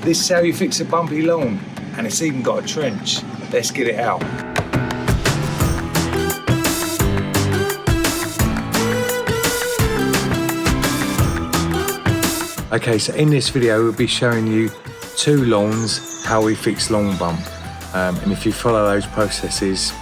This is how you fix a bumpy lawn, and it's even got a trench. Let's get it out. Okay, so in this video we'll be showing you 2 lawns, how we fix lawn bump. And if you follow those processes,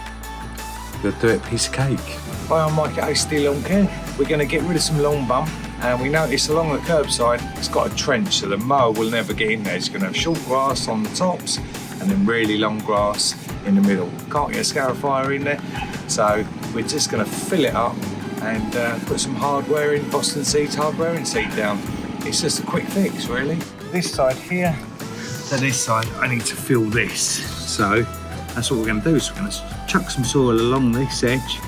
you'll do it a piece of cake. Hi, I'm Mike at HD Lawn Care. We're going to get rid of some lawn bump, and we notice along the curbside it's got a trench, so the mower will never get in there. It's going to have short grass on the tops and then really long grass in the middle. Can't get a scarifier in there, so we're just going to fill it up and put some hardware in, Boston seeds, hardware and seed down. It's just a quick fix, really. This side here to this side, I need to fill this. So that's what we're going to do. So we're going to chuck some soil along this edge,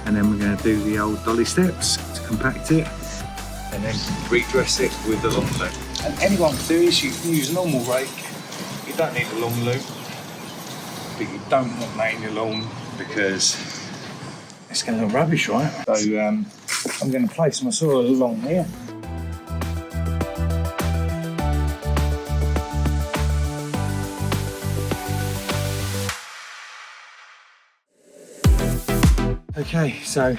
and then we're going to do the old dolly steps to compact it, and then redress it with the long loop. And anyone can do this. You can use a normal rake. You don't need a long loop, but you don't want that in your lawn because it's going to look rubbish, right? So I'm going to place my soil along here. Okay, so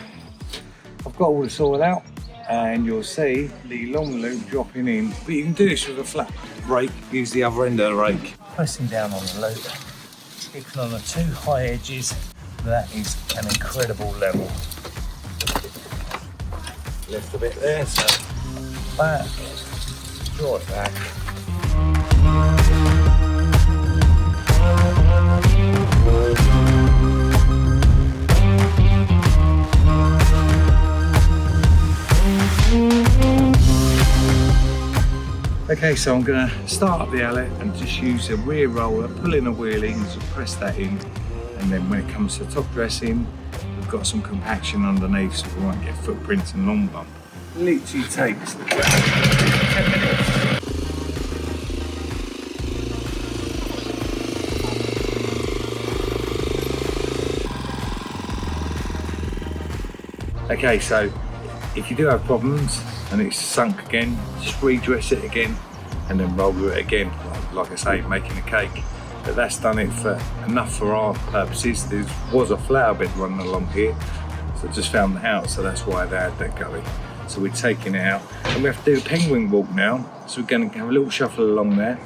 I've got all the soil out, and you'll see the long loop dropping in, but you can do this with a flat rake. Use the other end of the rake. Pressing down on the loop, keeping on the 2 high edges. That is an incredible level. Lift a bit there, so back, draw it back. Okay, so I'm going to start up the outlet and just use a rear roller, pull in a wheelie and just press that in. And then when it comes to top dressing, we've got some compaction underneath so we won't get footprints and lawn bump. Literally takes 10 minutes. Okay, so if you do have problems and it's sunk again, just redress it again and then roll it again, like I say, making a cake. But that's done it for enough for our purposes. There was a flower bed running along here, so I just found that out, so that's why they had that gully. So we're taking it out, and we have to do a penguin walk now, so we're going to have a little shuffle along there,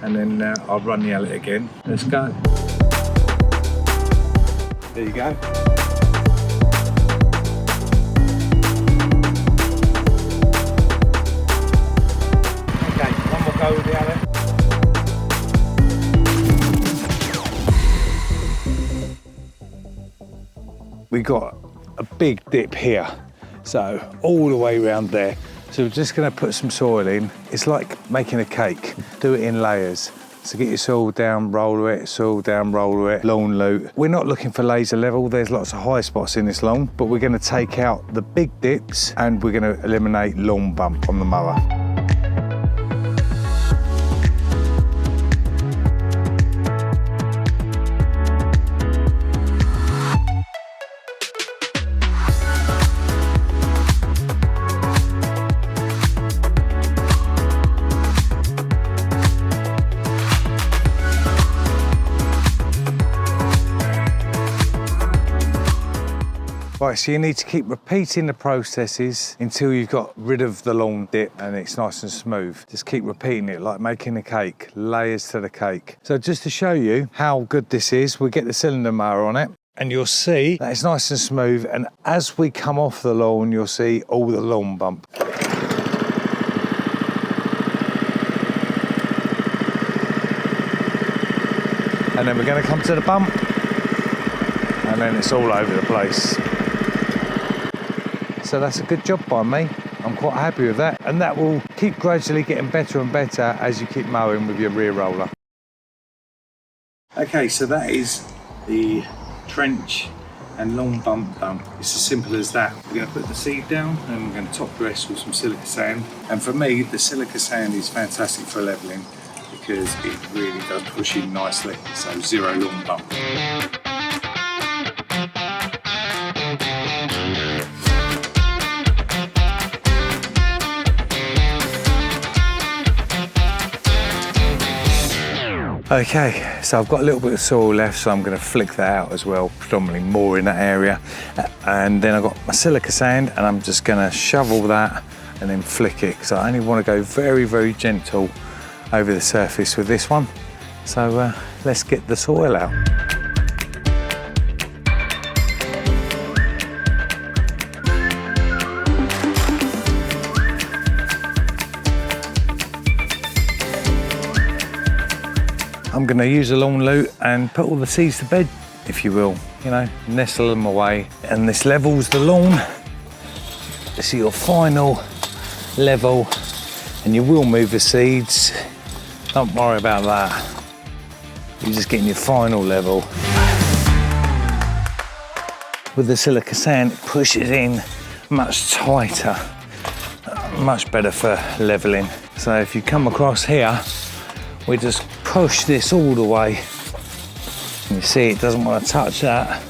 and then I'll run the outlet again. Let's go. There you go. Go with the outlet. We got a big dip here, so all the way around there. So we're just going to put some soil in. It's like making a cake. Do it in layers. So get your soil down, roller it, soil down, roller it, lawn loop. We're not looking for laser level. There's lots of high spots in this lawn, but we're going to take out the big dips and we're going to eliminate lawn bump on the mower. Right, so you need to keep repeating the processes until you've got rid of the lawn dip and it's nice and smooth. Just keep repeating it like making a cake, layers to the cake. So just to show you how good this is, we get the cylinder mower on it and you'll see that it's nice and smooth, and as we come off the lawn, you'll see all the lawn bump. And then we're going to come to the bump, and then it's all over the place. So that's a good job by me. I'm quite happy with that. And that will keep gradually getting better and better as you keep mowing with your rear roller. Okay, so that is the trench and lawn bump done. It's as simple as that. We're going to put the seed down and we're going to top dress with some silica sand. And for me, the silica sand is fantastic for levelling because it really does push in nicely. So 0 lawn bump. Okay, so I've got a little bit of soil left, so I'm going to flick that out as well, predominantly more in that area. And then I've got my silica sand, and I'm just going to shovel that and then flick it, because I only want to go very, very gentle over the surface with this one. So let's get the soil out. I'm going to use a lawn lute and put all the seeds to bed, if you will, you know, nestle them away. And this levels the lawn. This is your final level, and you will move the seeds. Don't worry about that. You're just getting your final level. With the silica sand, it pushes in much tighter, much better for leveling. So if you come across here, we just push this all the way. And you see it doesn't want to touch that.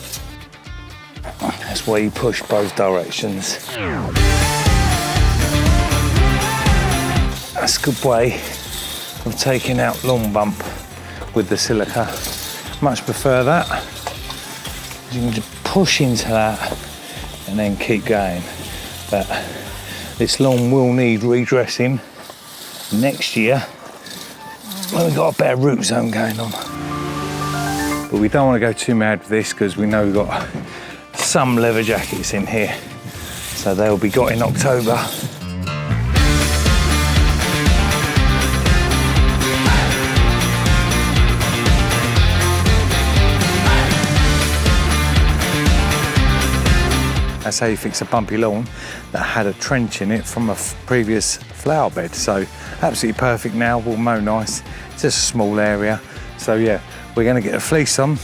That's why you push both directions. That's a good way of taking out lawn bump with the silica. Much prefer that. You can just push into that and then keep going. But this lawn will need redressing next year. Well, we've got a better root zone going on. But we don't want to go too mad with this, because we know we've got some leather jackets in here. So they'll be got in October. That's how you fix a bumpy lawn that had a trench in it from a previous flower bed. So absolutely perfect now, will mow nice. It's just a small area. So yeah, we're going to get a fleece on.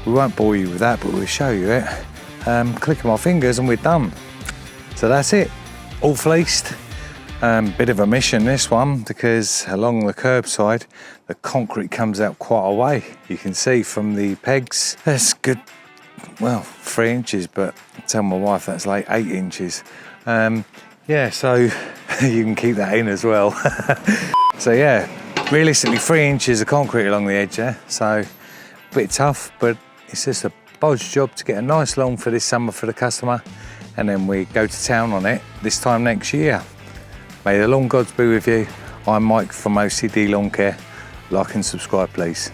We won't bore you with that, but we'll show you it. Click on my fingers and we're done. So that's it, all fleeced. Bit of a mission this one, because along the curbside, the concrete comes out quite a way. You can see from the pegs, that's good. Well, 3 inches, but I tell my wife that's like 8 inches. Yeah, so you can keep that in as well. So yeah, realistically 3 inches of concrete along the edge there. So a bit tough, but it's just a bodge job to get a nice lawn for this summer for the customer. And then we go to town on it this time next year. May the lawn gods be with you. I'm Mike from OCD Lawn Care. Like and subscribe, please.